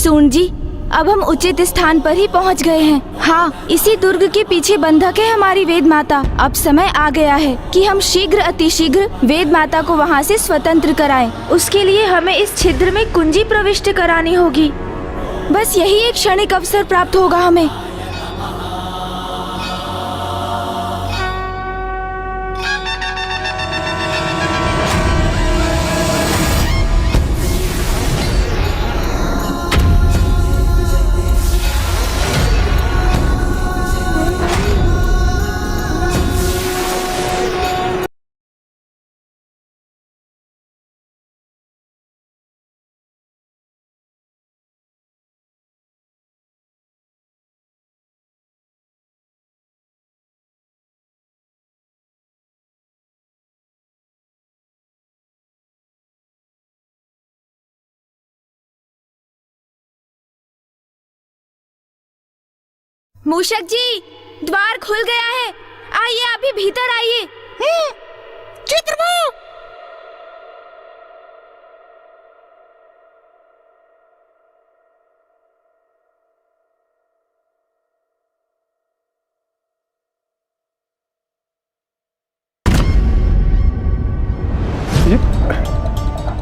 सूंड जी, अब हम उचित स्थान पर ही पहुंच गए हैं। हाँ, इसी दुर्ग के पीछे बंधक है हमारी वेद माता। अब समय आ गया है कि हम शीघ्र अतिशीघ्र वेद माता को वहाँ से स्वतंत्र कराएं। उसके लिए हमें इस छिद्र में कुंजी प्रविष्ट करानी होगी। बस यही एक क्षणिक अवसर प्राप्त होगा हमें। मूषक जी, द्वार खुल गया है। आइए, अभी भीतर आइए। जी प्रभु।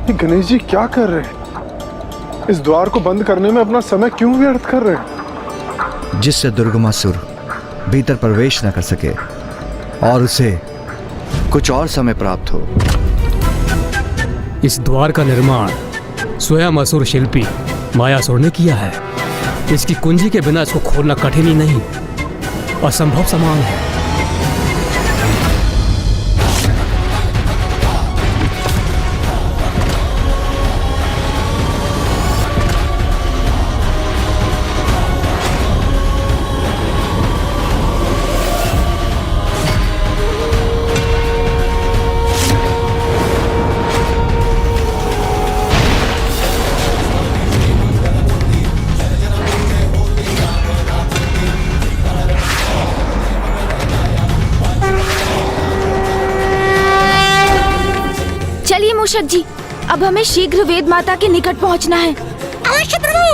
ये गणेश जी क्या कर रहे हैं? इस द्वार को बंद करने में अपना समय क्यों व्यर्थ कर रहे हैं? जिससे दुर्गमासुर भीतर प्रवेश न कर सके और उसे कुछ और समय प्राप्त हो। इस द्वार का निर्माण स्वयं असुर शिल्पी मायासुर ने किया है। इसकी कुंजी के बिना इसको खोलना कठिन ही नहीं, असंभव समान है। चलिए मूषक जी, अब हमें शीघ्र वेद माता के निकट पहुंचना है। अवश्य प्रभु।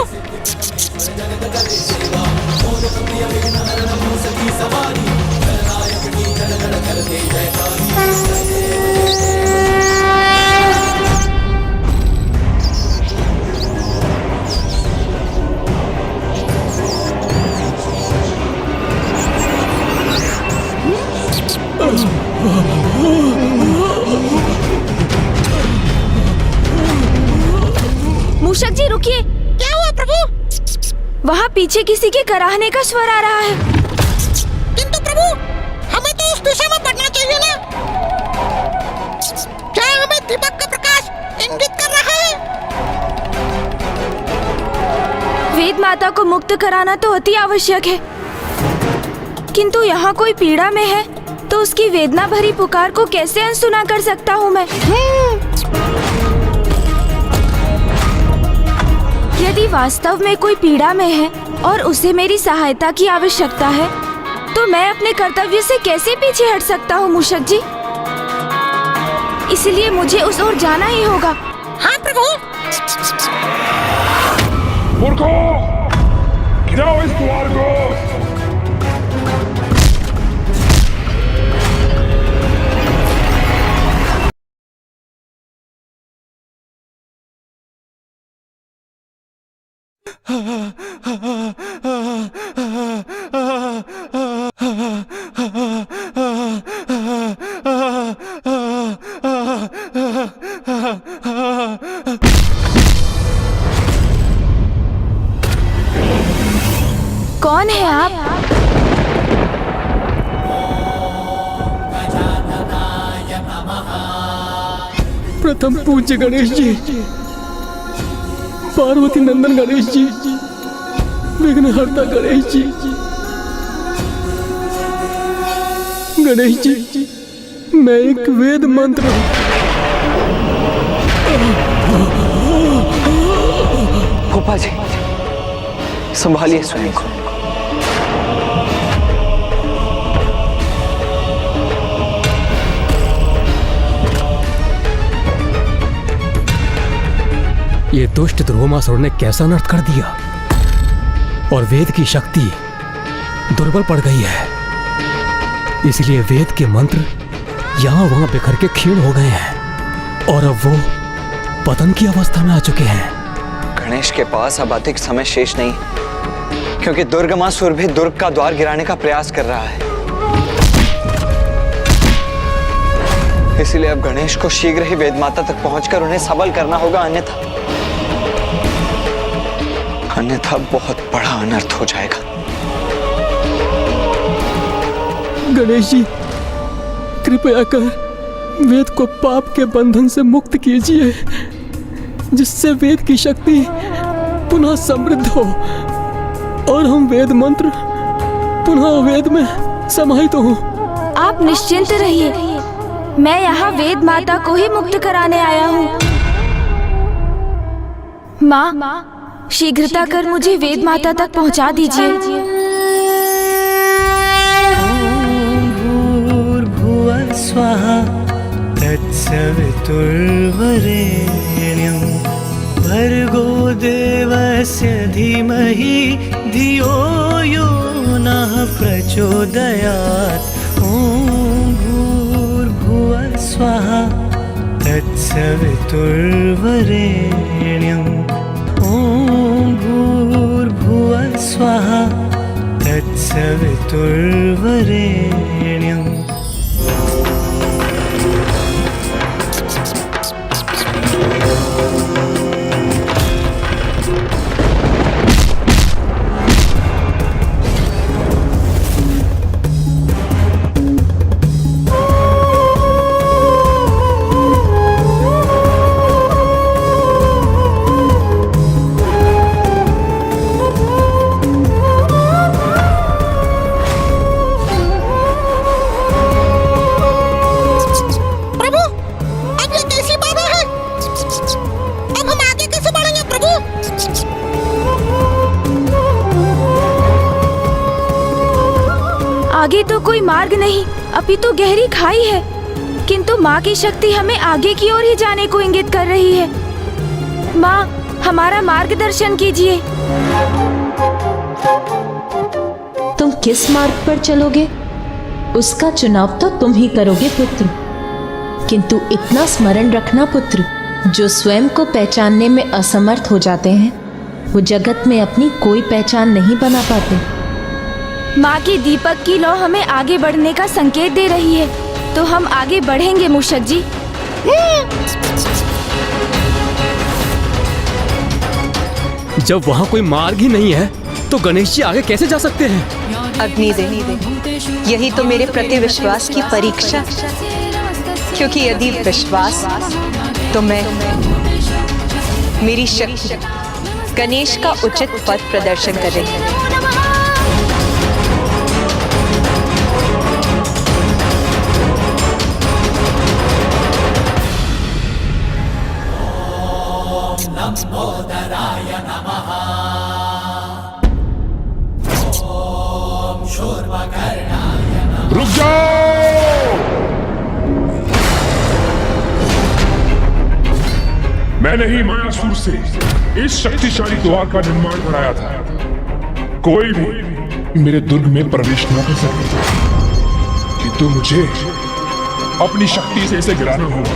मूषक जी रुकिए। क्या हुआ प्रभु? वहाँ पीछे किसी के कराहने का स्वर आ रहा है। किंतु प्रभु, हमें तो उस दिशा में बढ़ना चाहिए ना। क्या हमें दीपक का प्रकाश इंगित कर रहा है? वेद माता को मुक्त कराना तो अति आवश्यक है, किंतु यहाँ कोई पीड़ा में है तो उसकी वेदना भरी पुकार को कैसे अनसुना कर सकता हूँ मैं? यदि वास्तव में कोई पीड़ा में है और उसे मेरी सहायता की आवश्यकता है, तो मैं अपने कर्तव्य से कैसे पीछे हट सकता हूँ मूषक जी? इसलिए मुझे उस ओर जाना ही होगा। हाँ प्रभु। मूर्खों, गिराओ इस द्वार को। कौन है आप? प्रथम पूज्य गणेश जी, पार्वती नंदन गणेश जी, विघ्नहर्ता गणेश जी। गणेश जी, मैं एक वेद मंत्र गोपाल जी, संभालिए स्वयं को। ये दुष्ट दुर्गमासुर ने कैसा अनर्थ कर दिया और वेद की शक्ति दुर्बल पड़ गई है। इसलिए वेद के मंत्र यहां वहां बिखर के क्षीण हो गए हैं और अब वो पतन की अवस्था में आ चुके हैं। गणेश के पास अब अधिक समय शेष नहीं, क्योंकि दुर्गमासुर भी दुर्ग का द्वार गिराने का प्रयास कर रहा है। इसलिए अब गणेश को शीघ्र ही वेदमाता तक पहुंचकर उन्हें सबल करना होगा, अन्यथा बहुत बड़ा अनर्थ हो जाएगा। गणेश जी, कृपया कर वेद को पाप के बंधन से मुक्त कीजिए, जिससे वेद की शक्ति पुनः समृद्ध हो और हम वेद मंत्र पुनः वेद में समाहित हो। आप निश्चिंत रहिए, मैं यहाँ वेद माता को ही मुक्त कराने आया हूँ। माँ, शीघ्रता कर मुझे वेद माता तक पहुँचा दीजिए। भूर्भुवः स्वः तत्सवितुर्वरेण्यं भर्गो देवस्य धीमहि धियो यो नः प्रचोदयात्। ॐ भूर्भुवः स्वः तत्सवितुर्वरेण्यं ॐ भूर्भुवः स्वः तत्सवितुर्वरेण्यम्। आगे तो कोई मार्ग नहीं, अभी तो गहरी खाई है, किंतु माँ की शक्ति हमें आगे की ओर ही जाने को इंगित कर रही है। माँ, हमारा मार्गदर्शन कीजिए। तुम किस मार्ग पर चलोगे उसका चुनाव तो तुम ही करोगे पुत्र, किंतु इतना स्मरण रखना पुत्र, जो स्वयं को पहचानने में असमर्थ हो जाते हैं वो जगत में अपनी कोई पहचान नहीं बना पाते। माँ की दीपक की लौ हमें आगे बढ़ने का संकेत दे रही है, तो हम आगे बढ़ेंगे मूषक जी। जब वहाँ कोई मार्ग ही नहीं है तो गणेश जी आगे कैसे जा सकते हैं? अग्निदेव, यही तो मेरे प्रति विश्वास की परीक्षा, क्योंकि यदि विश्वास तो मैं मेरी शक्ति गणेश का उचित पथ प्रदर्शन कर रही हूँ। रुक जाओ! मैंने ही मायासुर से इस शक्तिशाली द्वार का निर्माण कराया था। कोई भी मेरे दुर्ग में प्रवेश न कर सके, किंतु मुझे अपनी शक्ति से इसे गिराना होगा।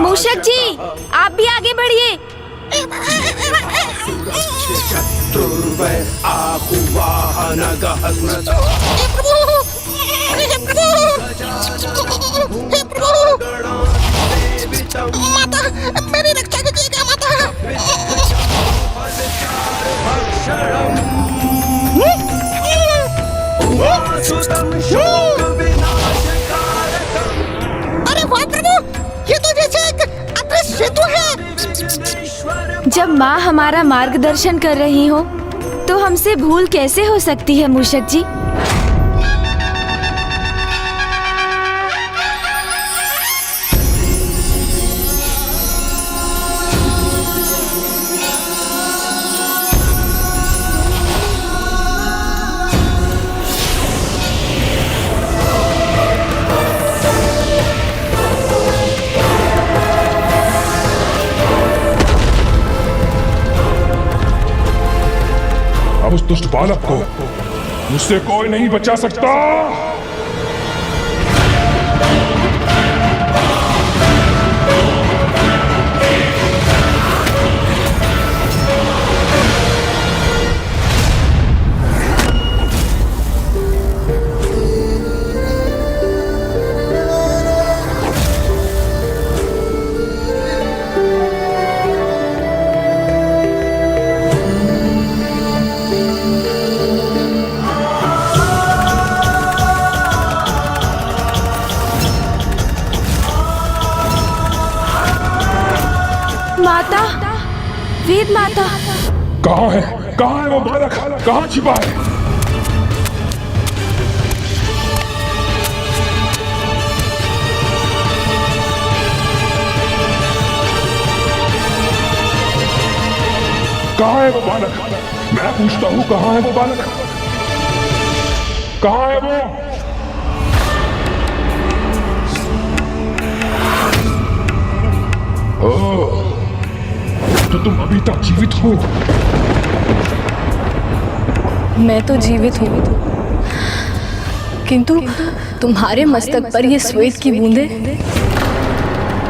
मूषक जी, आप भी आगे बढ़िए। माता, मेरी रक्षा कीजिएगा माता। अरे वाह प्रभु, ये तो जैसे एक अदृश्य सेतु है। जब माँ हमारा मार्गदर्शन कर रही हो तो हमसे भूल कैसे हो सकती है मूषक जी? अब उस दुष्ट बालक को मुझसे कोई नहीं बचा सकता। माता, वेद माता। कहाँ है वो बालक? कहाँ छिपा है? कहाँ है वो बालक? मैं पूछता हूँ, कहाँ है वो बालक? कहाँ है वो? ओह, तो तुम अभी तक जीवित हो? मैं तो जीवित हूँ, किंतु तुम्हारे मस्तक पर ये श्वेत की बूंदें,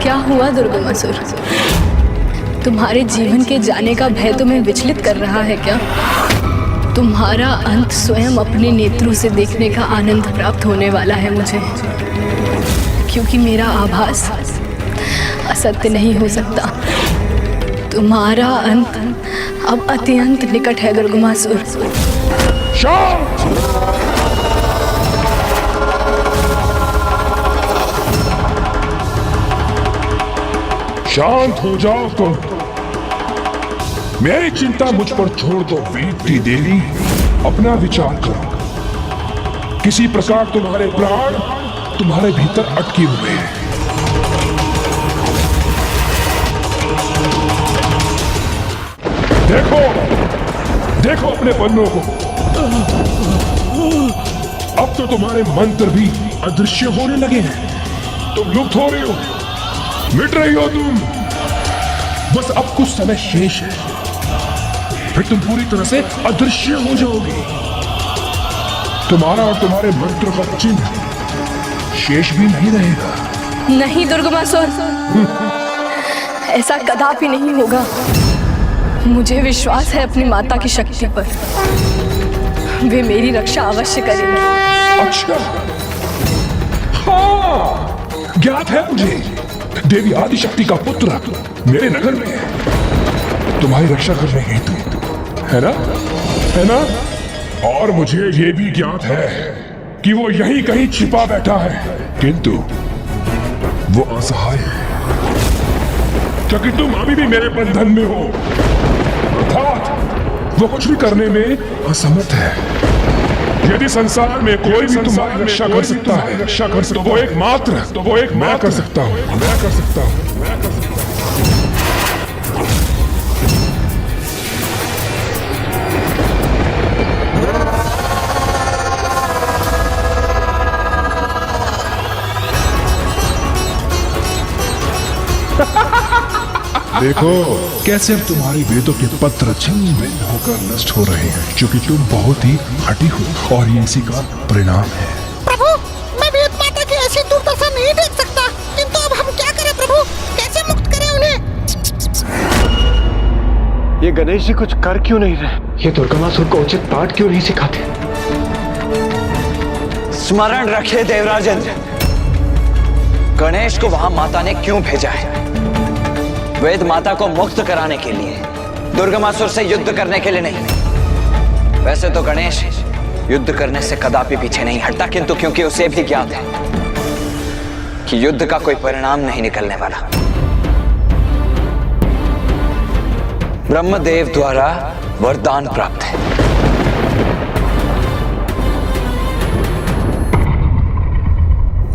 क्या हुआ दुर्गमासुर? तुम्हारे जीवन के जाने का भय तुम्हें विचलित कर रहा है क्या? तुम्हारा अंत स्वयं अपने नेत्रों से देखने का आनंद प्राप्त होने वाला है मुझे, क्योंकि मेरा आभास असत्य नहीं हो सकता। तुम्हारा अंत अब अत्यंत निकट है दुर्गमासुर। शांत! शांत हो जाओ तुम। मेरी चिंता मुझ पर छोड़ दो वेद की देवी। अपना विचार करो। किसी प्रकार तुम्हारे प्राण तुम्हारे भीतर अटके हुए हैं। देखो अपने पन्नों को। अब तो तुम्हारे मंत्र भी अदृश्य होने लगे हैं। तुम लुप्त हो रही हो, मिट रही हो तुम। बस अब कुछ समय शेष है, फिर तुम पूरी तरह से अदृश्य हो जाओगे। तुम्हारा और तुम्हारे मंत्र का चिन्ह शेष भी नहीं रहेगा। नहीं दुर्गमासुर, ऐसा कदापि नहीं होगा। मुझे विश्वास है अपनी माता की शक्ति पर। वे मेरी रक्षा अवश्य करेंगी। अच्छा, हाँ, ज्ञात है मुझे। देवी आदिशक्ति का पुत्र मेरे नगर में है, तुम्हारी रक्षा करने हेतु, है ना? और मुझे ये भी ज्ञात है कि वो यहीं कहीं छिपा बैठा है, किंतु वो असहाय है, क्योंकि तुम अभी भी मेरे बंधन में हो। अर्थात वो कुछ भी करने में असमर्थ है। यदि संसार में कोई भी तुम्हारी रक्षा कर सकता है, तो वो एक मैं कर सकता हूँ। देखो कैसे अब तुम्हारी वेदों के पत्र छिन्न भिन्न होकर नष्ट हो रहे हैं, क्योंकि तुम बहुत ही हठी हो और ये इसी का परिणाम है। प्रभु, मैं वेद माता की ऐसी दुर्दशा नहीं देख सकता, किंतु अब हम क्या करें प्रभु? कैसे मुक्त करें उन्हें? ये गणेश जी कुछ कर क्यों नहीं रहे? ये दुर्गमासुर को उचित पाठ क्यों नहीं सिखाते? स्मरण रखे देवराजन, गणेश को वहां माता ने क्यों भेजा है? वेद माता को मुक्त कराने के लिए, दुर्गमासुर से युद्ध करने के लिए नहीं। वैसे तो गणेश युद्ध करने से कदापि पीछे नहीं हटता, किंतु क्योंकि उसे भी ज्ञात है कि युद्ध का कोई परिणाम नहीं निकलने वाला। ब्रह्मदेव द्वारा वरदान प्राप्त है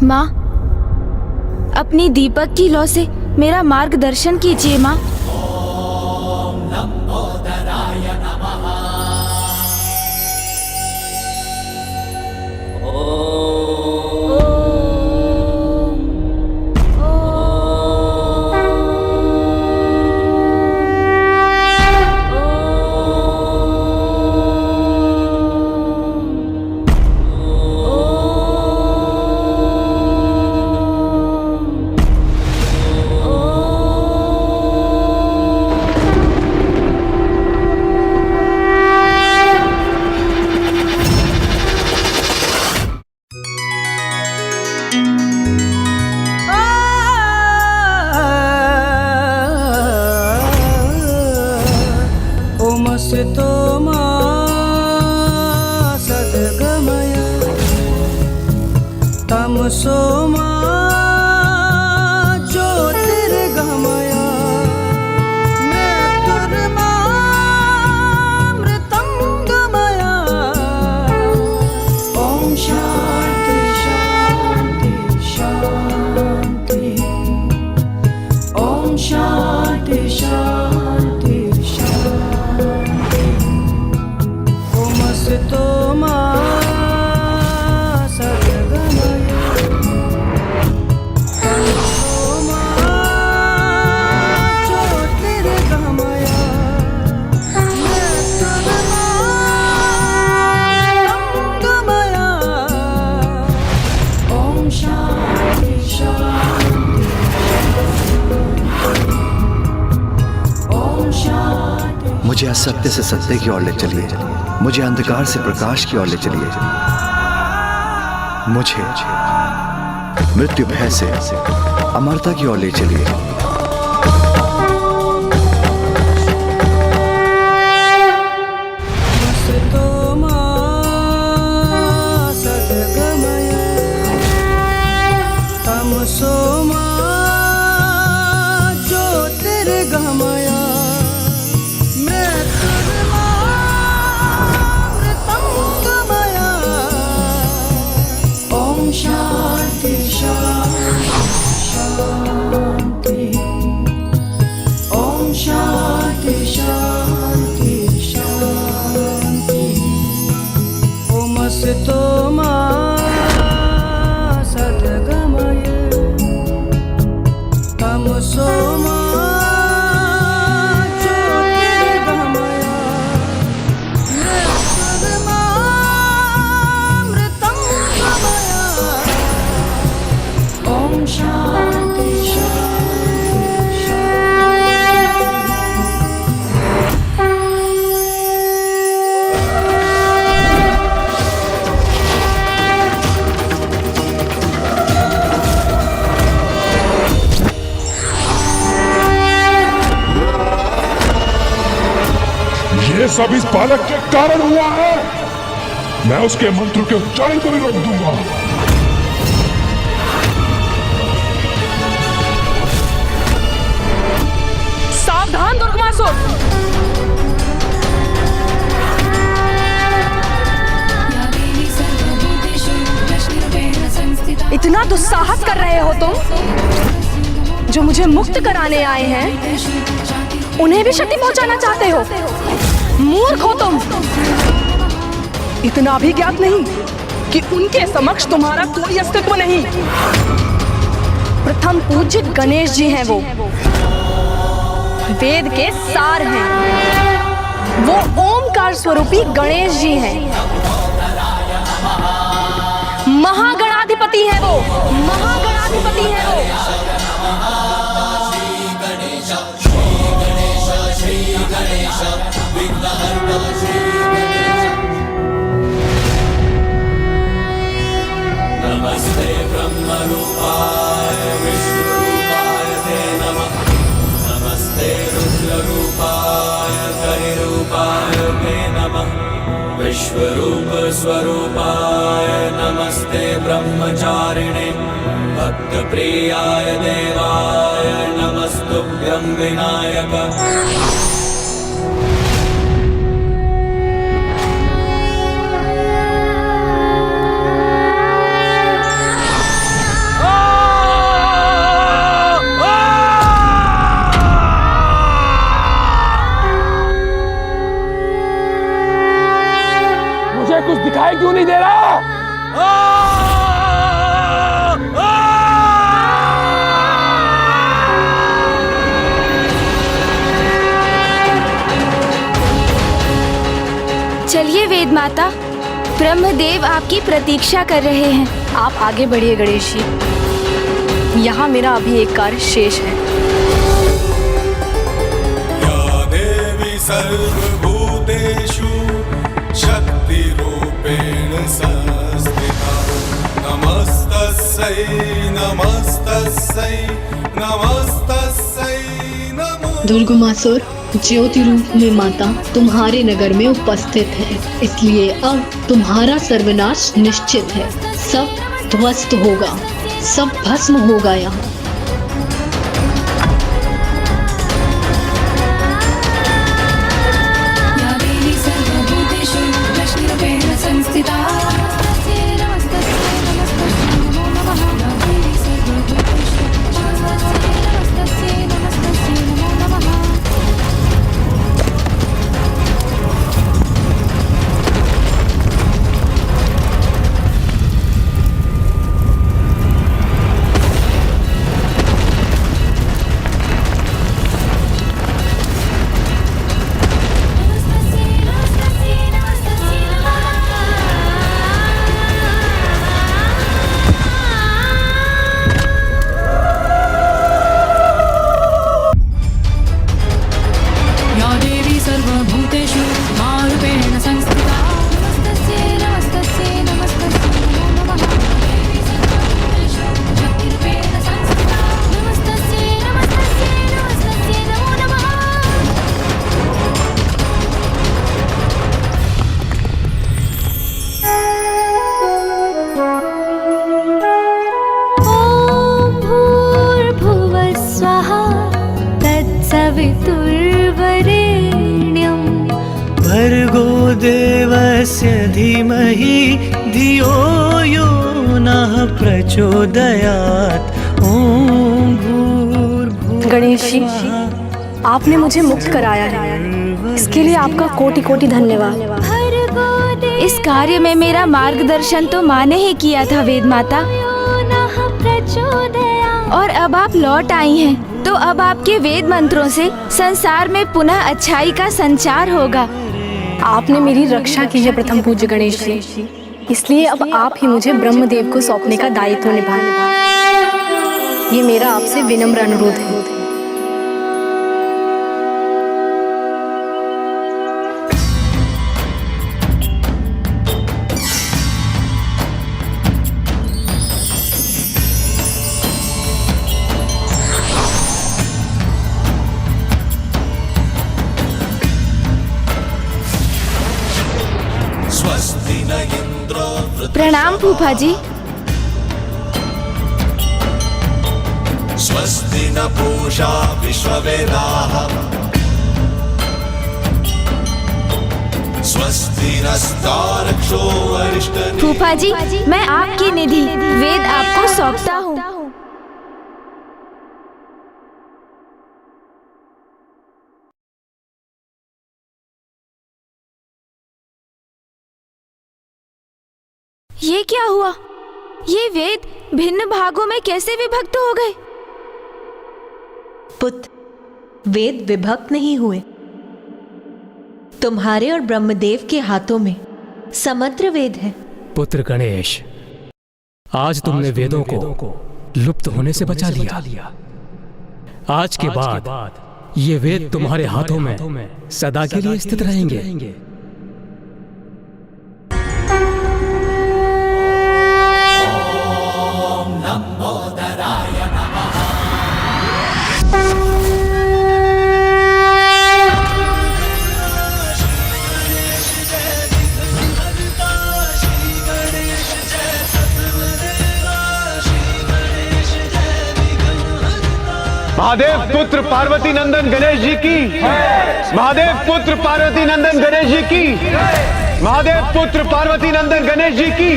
माँ, अपनी दीपक की लौ से मेरा मार्गदर्शन कीजिए माँ। ओमस्तो मा सद्गमय तमसो मा ज्योतिर्गमय मृत्युर्मामृतं गमय। ॐ शान्ति शान्ति शान्ति। ॐ शान्ति शान्ति शान्ति। ओमस्तो मा सद्गमय तमसो मा ज्योतिर्गमय मृत्युर्मामृतं गमय। ॐ शान्ति शान्ति ॐ शान्ति। मुझे असत्य से सत्य की ओर ले चलिए, मुझे अंधकार से प्रकाश की ओर ले चलिए, मुझे मृत्यु भय से अमरता की ओर ले चलिए। ओमस्तो मा सद्गमय तमसो मा ज्योतिर्गमय मृत्युर्मामृतं गमय। ॐ शान्ति शान्ति शान्ति। ॐ शान्ति शान्ति शान्ति। ओमस्तो मा सद्गमय तमसो मा ज्योतिर्गमय मृत्युर्मामृतं गमय। ॐ शान्ति शान्ति ये सब इस बालक के कारण हुआ है। मैं उसके मंत्र के उच्चारण को भी रोक दूंगा। सावधान दुर्गमासुर! इतना दुस्साहस कर रहे हो तुम? जो मुझे मुक्त कराने आए हैं उन्हें भी क्षति पहुंचाना चाहते हो? मूर्ख हो तुम! इतना भी ज्ञात नहीं कि उनके समक्ष तुम्हारा कोई अस्तित्व नहीं। प्रथम पूज्य गणेश जी हैं वो, वेद के सार हैं। वो ओमकार स्वरूपी गणेश जी हैं। महागणाधिपति हैं वो, महागणाधिपति हैं वो। नमस्ते ब्रह्मरूपाय विष्णुरूपाय ते नमः। नमस्ते रुद्ररूपाय करिरूपाय ते नमः। विश्वरूप स्वरूपाय नमस्ते ब्रह्मचारिणे। भक्तप्रियाय देवाय नमस्तुभ्यं विनायक। कुछ दिखाई क्यों नहीं दे रहा? चलिए वेद माता, ब्रह्मदेव आपकी प्रतीक्षा कर रहे हैं। आप आगे बढ़िए गणेश जी, यहाँ मेरा अभी एक कार्य शेष है। या देवी सर्वभूतेषु शक्तिरूपेण संस्थिता नमस्तस्यै नमस्तस्यै नमस्तस्यै नमो। दुर्गमासुर ज्योति रूप में माता तुम्हारे नगर में उपस्थित है, इसलिए अब तुम्हारा सर्वनाश निश्चित है। सब ध्वस्त होगा, सब भस्म होगा यहाँ। भर्गो देवस्य धीमहि धियो यो नः प्रचोदयात्। ओम भूर्भुवः। गणेश जी, आपने मुझे मुक्त कराया है, इसके लिए आपका कोटि कोटि धन्यवाद। इस कार्य में मेरा मार्गदर्शन तो माँ ने ही किया था वेद माता, और अब आप लौट आई हैं, तो अब आपके वेद मंत्रों से संसार में पुनः अच्छाई का संचार होगा। आपने मेरी रक्षा की है प्रथम पूज्य गणेश जी, इसलिए अब आप ही मुझे ब्रह्मदेव को सौंपने का दायित्व निभाएं। ये मेरा आपसे विनम्र अनुरोध है। प्रणाम फूफा जी। स्वस्ति न पूषा विश्ववेदाः स्वस्ति नस्तारक्षो अरिष्टनेमिः। फूफा जी, मैं आपकी निधि वेद आपको सौंपता हूँ। ये क्या हुआ? ये वेद भिन्न भागों में कैसे विभक्त हो गए? पुत्र, वेद विभक्त नहीं हुए। तुम्हारे और ब्रह्मदेव के हाथों में समग्र वेद है। पुत्र गणेश, आज तुमने वेदों को लुप्त होने से बचा लिया। आज के बाद ये वेद तुम्हारे हाथों में सदा के लिए स्थित रहेंगे। महादेव पुत्र पार्वती नंदन गणेश जी की, महादेव पुत्र पार्वती नंदन गणेश जी की, महादेव पुत्र पार्वती नंदन गणेश जी की,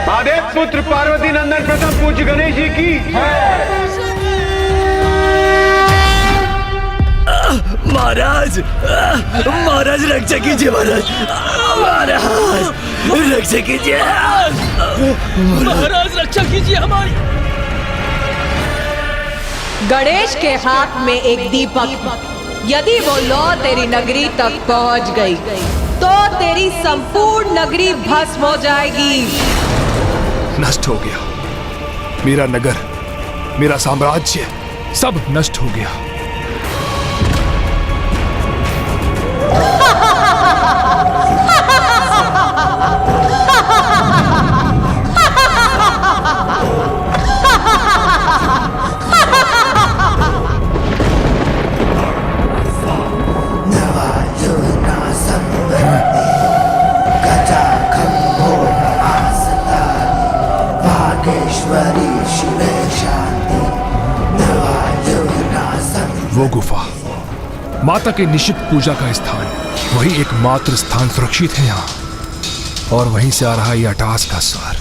महादेव पुत्र पार्वती नंदन प्रथम पूज्य गणेश जी की। महाराज, महाराज रक्षा कीजिए महाराज, महाराज। रक्षा कीजिए महाराज, रक्षा कीजिए हमारी। गणेश के हाथ में एक दीपक, यदि वो लौ तेरी नगरी तक पहुंच गई तो तेरी संपूर्ण नगरी भस्म हो जाएगी। नष्ट हो गया मेरा नगर, मेरा साम्राज्य सब नष्ट हो गया। वो गुफा माता के निश्चित पूजा का स्थान, वही एकमात्र स्थान सुरक्षित है यहाँ, और वहीं से आ रहा ये अटास का स्वर।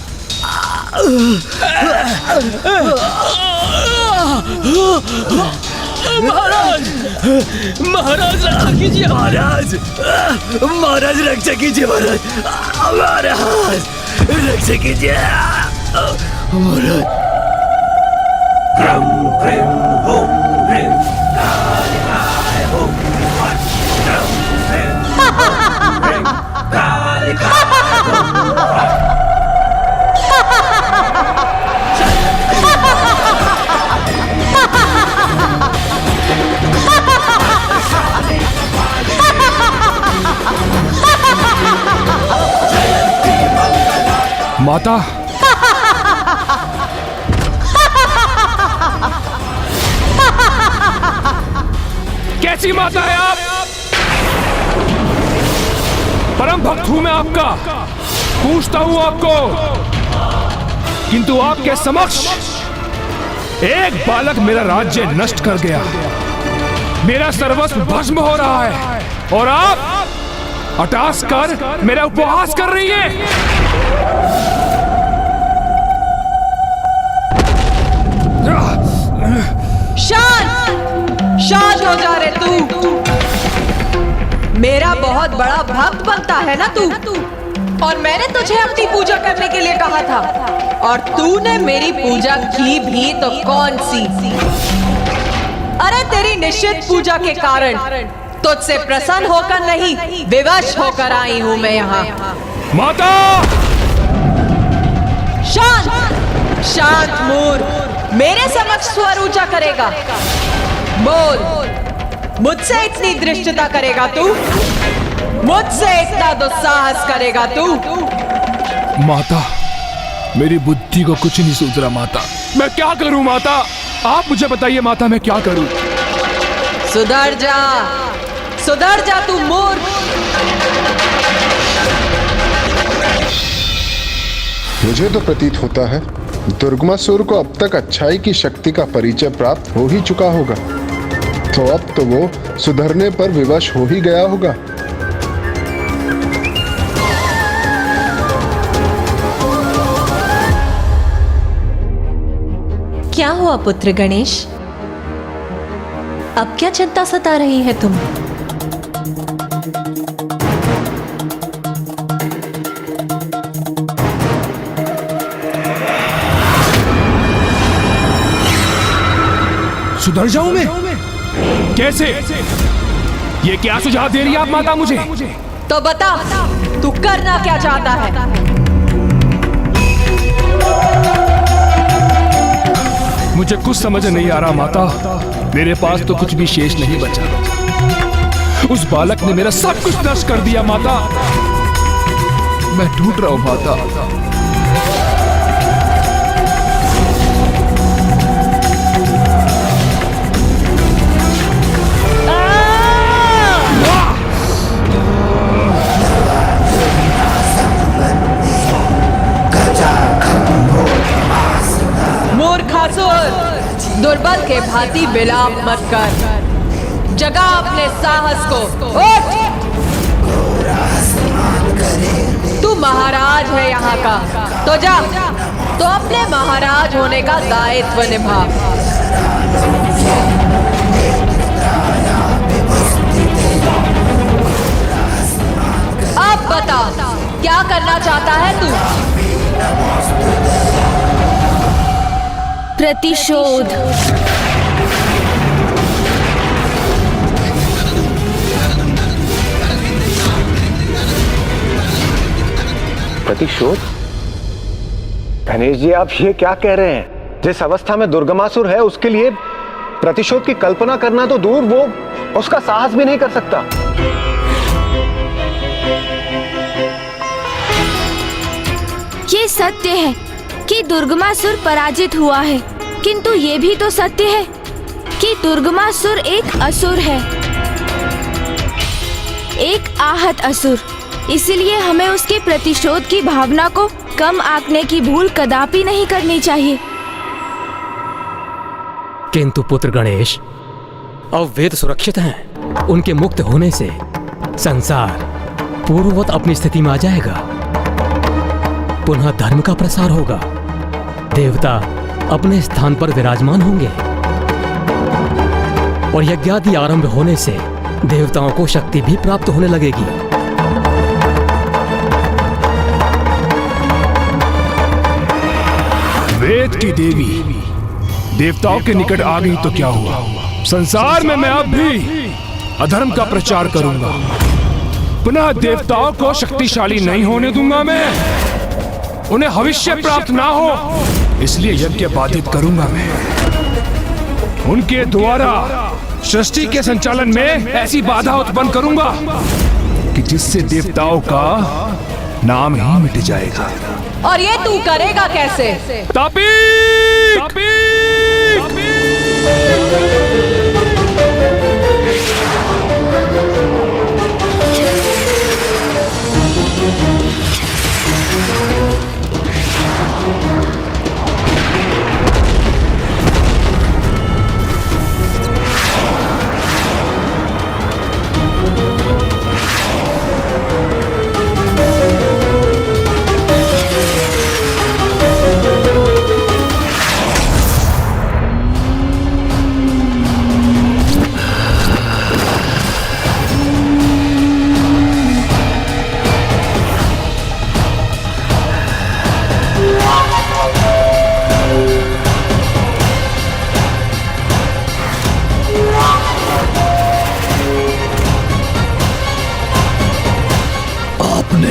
महाराज, महाराज रक्षा कीजिए। महाराज, महाराज रक्षा कीजिए। महाराज, महाराज रक्षा कीजिए। महाराज, माता, कैसी माता है आप? परम भक्त हूं मैं आपका, पूछता हूं आपको, किंतु आपके समक्ष एक बालक मेरा राज्य नष्ट कर गया, मेरा सर्वस्व भस्म हो रहा है, और आप अटास कर मेरा उपहास कर रही है। शांत हो जा रे तू। मेरा बहुत बड़ा भक्त बनता है ना तू, और मैंने तुझे अपनी पूजा करने के लिए कहा था, और तूने मेरी पूजा की भी तो कौन सी? अरे तेरी निश्चित पूजा के कारण तुझसे प्रसन्न होकर नहीं, विवश होकर आई हूं मैं यहाँ। माता! शांत शांत मूर्ख, मेरे समक्ष स्वर ऊंचा करेगा? बोल, मुझसे इतनी दृष्टता करेगा तू? मुझसे इतना दुस्साहस करेगा तू? माता, मेरी बुद्धि को कुछ नहीं सूझ रहा माता, मैं क्या करूं माता? आप मुझे बताइए माता, मैं क्या करूं? सुधर जा तू मूर्ख। मुझे तो प्रतीत होता है दुर्गमासुर को अब तक अच्छाई की शक्ति का परिचय प्राप्त हो ही चुका होगा, तो अब तो वो सुधरने पर विवश हो ही गया होगा। क्या हुआ पुत्र गणेश? अब क्या चिंता सता रही है तुम? सुधर जाऊं मैं? कैसे? ये क्या सुझाव दे रही है आप माता मुझे? तो बता, तू करना क्या चाहता है? मुझे कुछ समझ नहीं आ रहा माता, मेरे पास तो कुछ भी शेष नहीं बचा। उस बालक ने मेरा सब कुछ नष्ट कर दिया माता, मैं टूट रहा हूं माता। दुर्बल के भांति विलाप मत कर, जगा अपने साहस को, उठ! तू महाराज है यहाँ का, तो जा, तो अपने महाराज होने का दायित्व निभा। अब बता, क्या करना चाहता है तू? प्रतिशोध। प्रतिशोध? गणेश जी, आप ये क्या कह रहे हैं? जिस अवस्था में दुर्गमासुर है उसके लिए प्रतिशोध की कल्पना करना तो दूर, वो उसका साहस भी नहीं कर सकता। ये सत्य है कि दुर्गमासुर पराजित हुआ है, किंतु ये भी तो सत्य है कि दुर्गमासुर एक असुर है, एक आहत असुर। इसलिए हमें उसके प्रतिशोध की भावना को कम आंकने की भूल कदापि नहीं करनी चाहिए। किंतु पुत्र गणेश, अब वेद सुरक्षित हैं। उनके मुक्त होने से संसार पूर्ववत अपनी स्थिति में आ जाएगा। पुनः धर्म का प्रसार होगा, देवता अपने स्थान पर विराजमान होंगे और यज्ञादि आरंभ होने से देवताओं को शक्ति भी प्राप्त होने लगेगी। वेद की देवी देवताओं के निकट आ गई तो क्या हुआ? संसार में मैं अब भी अधर्म का प्रचार करूंगा। पुनः देवताओं को शक्तिशाली नहीं होने दूंगा मैं। उन्हें भविष्य प्राप्त ना हो, इसलिए यज्ञ बाधित करूंगा मैं। उनके द्वारा सृष्टि के संचालन में ऐसी बाधा उत्पन्न करूंगा कि जिससे देवताओं का नाम ही मिट जाएगा। और ये तू करेगा कैसे? तापी!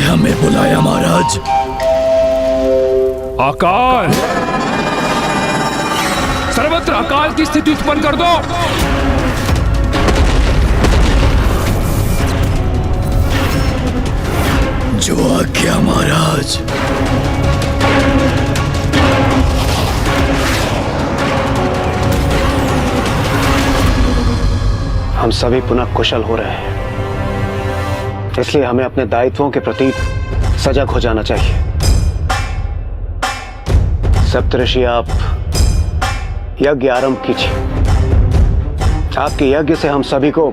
हमें बुलाया महाराज। अकाल, सर्वत्र अकाल की स्थिति उत्पन्न कर दो। जो आज्ञा महाराज। हम सभी पुनः कुशल हो रहे हैं, इसलिए हमें अपने दायित्वों के प्रति सजग हो जाना चाहिए। सप्तऋषि, आप यज्ञ आरंभ कीजिए। आपके यज्ञ से हम सभी को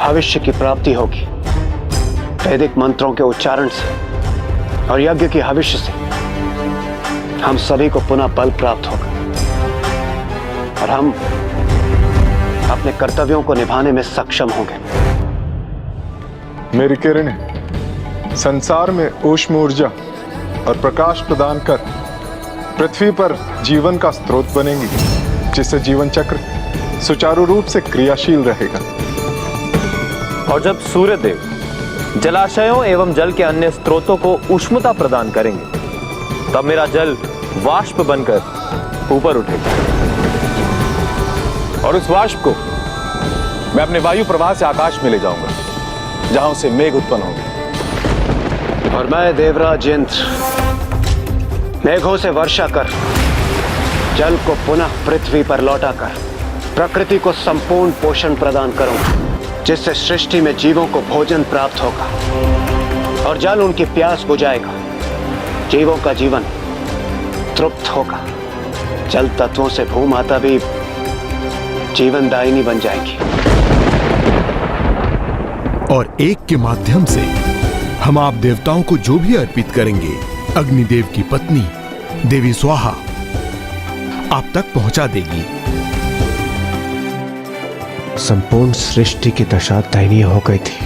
भविष्य की प्राप्ति होगी। वैदिक मंत्रों के उच्चारण से और यज्ञ की भविष्य से हम सभी को पुनः बल प्राप्त होगा और हम अपने कर्तव्यों को निभाने में सक्षम होंगे। मेरी किरणें संसार में ऊष्म ऊर्जा और प्रकाश प्रदान कर पृथ्वी पर जीवन का स्रोत बनेंगी, जिससे जीवन चक्र सुचारू रूप से क्रियाशील रहेगा। और जब सूर्य देव जलाशयों एवं जल के अन्य स्रोतों को उष्णता प्रदान करेंगे, तब मेरा जल वाष्प बनकर ऊपर उठेगा और उस वाष्प को मैं अपने वायु प्रवाह से आकाश में ले जाऊंगा, जहां से मेघ उत्पन्न होंगे। और मैं देवराज इंद्र मेघों से वर्षा कर जल को पुनः पृथ्वी पर लौटाकर प्रकृति को संपूर्ण पोषण प्रदान करूंगा, जिससे सृष्टि में जीवों को भोजन प्राप्त होगा और जल उनकी प्यास बुझाएगा। जीवों का जीवन तृप्त होगा। जल तत्वों से भूमाता भी जीवनदायिनी बन जाएगी। और एक के माध्यम से हम आप देवताओं को जो भी अर्पित करेंगे, अग्निदेव की पत्नी देवी स्वाहा आप तक पहुंचा देगी। संपूर्ण सृष्टि की दशा दयनीय हो गई थी,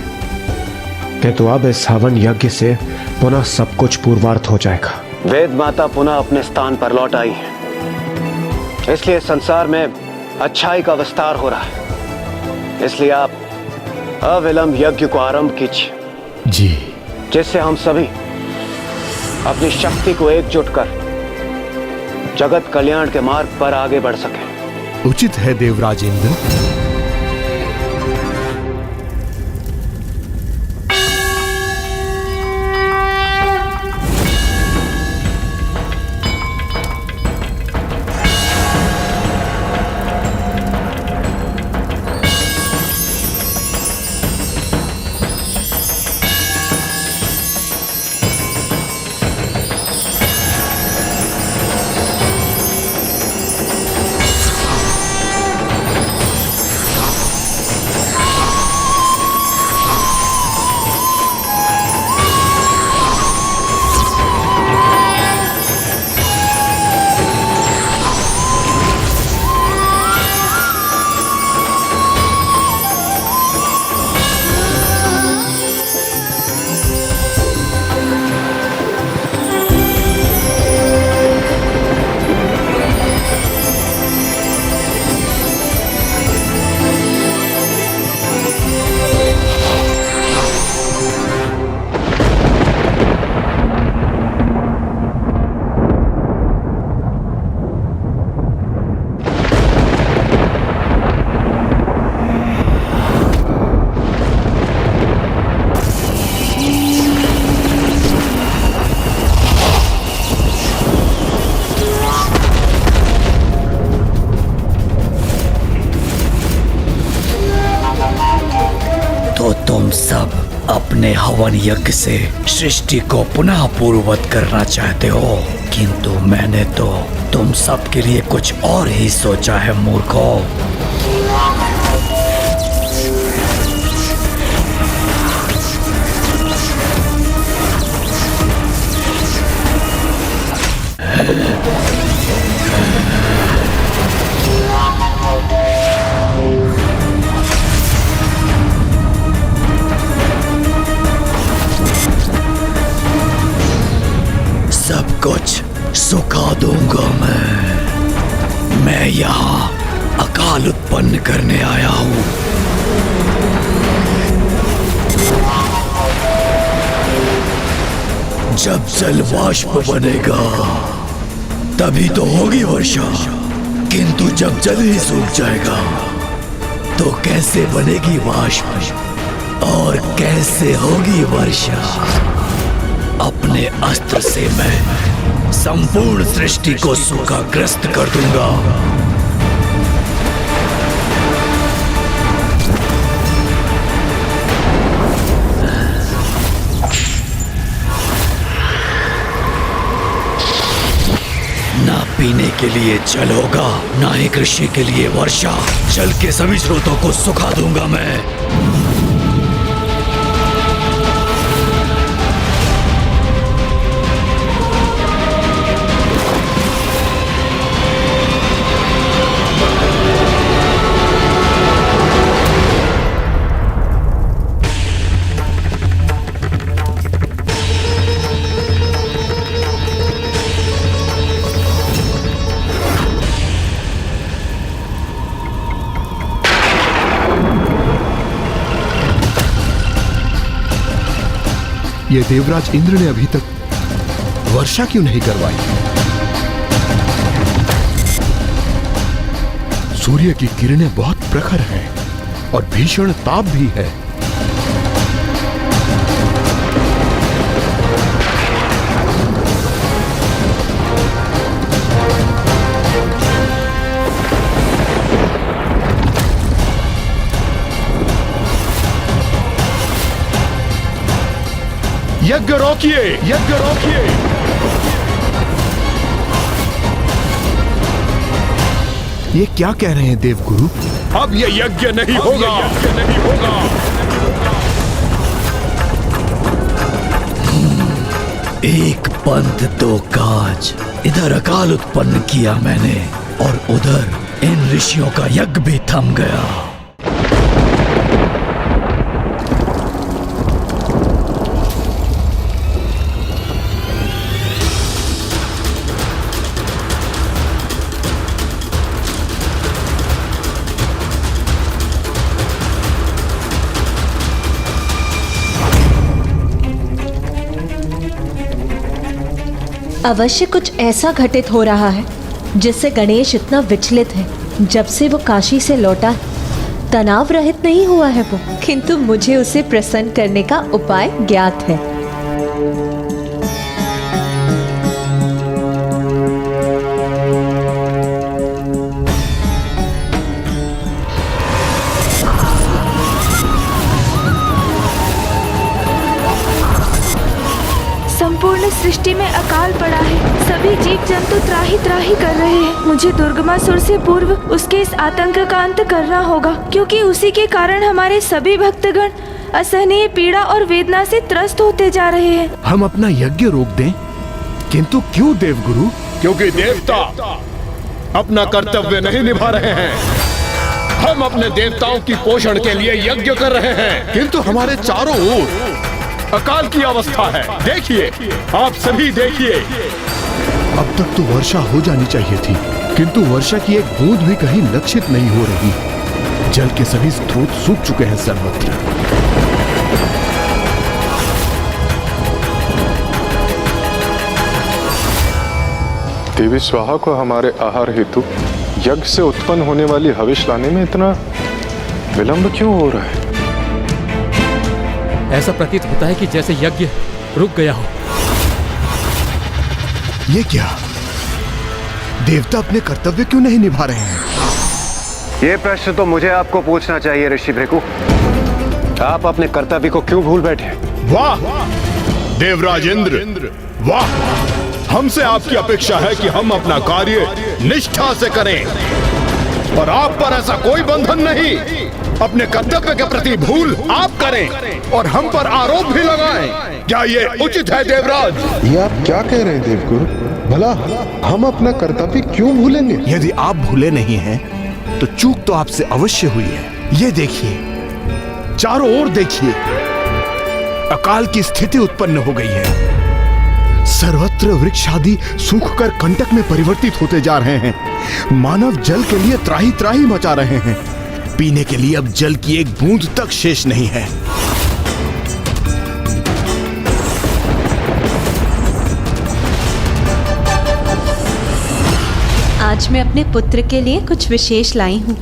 कि तो अब इस हवन यज्ञ से पुनः सब कुछ पूर्वार्थ हो जाएगा। वेद माता पुनः अपने स्थान पर लौट आई है, इसलिए संसार में अच्छाई का विस्तार हो रहा है। इसलिए आप अविलंब यज्ञ को आरंभ कीजिए जी, जिससे हम सभी अपनी शक्ति को एकजुट कर जगत कल्याण के मार्ग पर आगे बढ़ सकें। उचित है देवराज इंद्र। तुम सब अपने हवन यज्ञ से सृष्टि को पुनः पूर्ववत करना चाहते हो, किंतु मैंने तो तुम सब के लिए कुछ और ही सोचा है मूर्खों। सब कुछ सुखा दूंगा मैं यहाँ अकाल उत्पन्न करने आया हूँ। जब जल वाष्प बनेगा तभी तो होगी वर्षा, किंतु जब जल ही सूख जाएगा तो कैसे बनेगी वाष्प और कैसे होगी वर्षा। अपने अस्त्र से मैं संपूर्ण सृष्टि को सूखाग्रस्त कर दूंगा। ना पीने के लिए जल होगा, ना ही कृषि के लिए वर्षा। जल के सभी स्रोतों को सुखा दूंगा मैं। ये देवराज इंद्र ने अभी तक वर्षा क्यों नहीं करवाई? सूर्य की किरणें बहुत प्रखर हैं और भीषण ताप भी है। यज्ञ रोकिए, यज्ञ रोकिए। ये क्या कह रहे हैं देवगुरु? अब ये यज्ञ नहीं होगा, यज्ञ नहीं होगा। एक पंथ दो काज। इधर अकाल उत्पन्न किया मैंने और उधर इन ऋषियों का यज्ञ भी थम गया। अवश्य कुछ ऐसा घटित हो रहा है जिससे गणेश इतना विचलित है। जब से वो काशी से लौटा तनाव रहित नहीं हुआ है वो, किंतु मुझे उसे प्रसन्न करने का उपाय ज्ञात है। संपूर्ण सृष्टि में अकाल पड़ा है। सभी जीव जंतु त्राही त्राही कर रहे हैं। मुझे दुर्गमासुर से पूर्व उसके इस आतंक का अंत करना होगा, क्योंकि उसी के कारण हमारे सभी भक्तगण असहनीय पीड़ा और वेदना से त्रस्त होते जा रहे हैं। हम अपना यज्ञ रोक दें, किंतु क्यों देवगुरु? क्योंकि देवता अपना कर्तव्य नहीं निभा रहे हैं। हम अपने देवताओं की पोषण के लिए यज्ञ कर रहे हैं, किंतु हमारे चारों ओर अकाल की अवस्था है। देखिए, आप सभी देखिए। अब तक तो वर्षा हो जानी चाहिए थी, किंतु वर्षा की एक बूंद भी कहीं लक्षित नहीं हो रही। जल के सभी स्रोत सूख चुके हैं सर्वत्र। देवी स्वाहा को हमारे आहार हेतु यज्ञ से उत्पन्न होने वाली हविष लाने में इतना विलंब क्यों हो रहा है? ऐसा प्रतीत होता है कि जैसे यज्ञ रुक गया हो। ये क्या? देवता अपने कर्तव्य क्यों नहीं निभा रहे हैं? ये प्रश्न तो मुझे आपको पूछना चाहिए ऋषि भृगु। आप अपने कर्तव्य को क्यों भूल बैठे? वाह देवराज इंद्र, वाह! हमसे आपकी अपेक्षा है कि हम अपना कार्य निष्ठा से करें, और आप पर ऐसा कोई बंधन नहीं। अपने कर्तव्य के प्रति भूल आप करें और हम पर आरोप भी लगाएं। क्या ये उचित है देवराज? ये आप क्या कह रहे हैं देवगुरु? भला हम अपना कर्तव्य क्यों भूलेंगे? यदि आप भूले नहीं हैं, तो चूक तो आपसे अवश्य हुई है। ये देखिए, चारों ओर देखिए, अकाल की स्थिति उत्पन्न हो गई है। सर्वत्र वृक्ष आदि सूखकर कंटक में परिवर्तित होते जा रहे हैं। मानव जल के लिए त्राही त्राही मचा रहे हैं। पीने के लिए अब जल की एक बूंद तक शेष नहीं है। आज मैं अपने पुत्र के लिए कुछ विशेष लाई हूँ।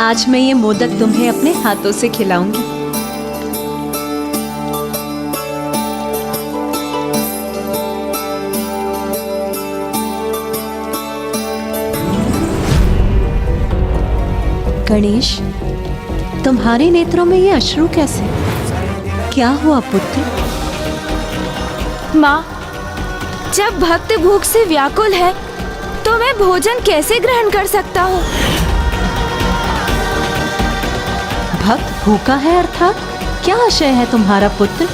आज मैं ये मोदक तुम्हें अपने हाथों से खिलाऊंगी। गणेश, तुम्हारे नेत्रों में ये अश्रु कैसे? क्या हुआ पुत्र? माँ, जब भक्त भूख से व्याकुल है तो मैं भोजन कैसे ग्रहण कर सकता हूँ? भक्त भूखा है अर्थात क्या आशय है तुम्हारा पुत्र?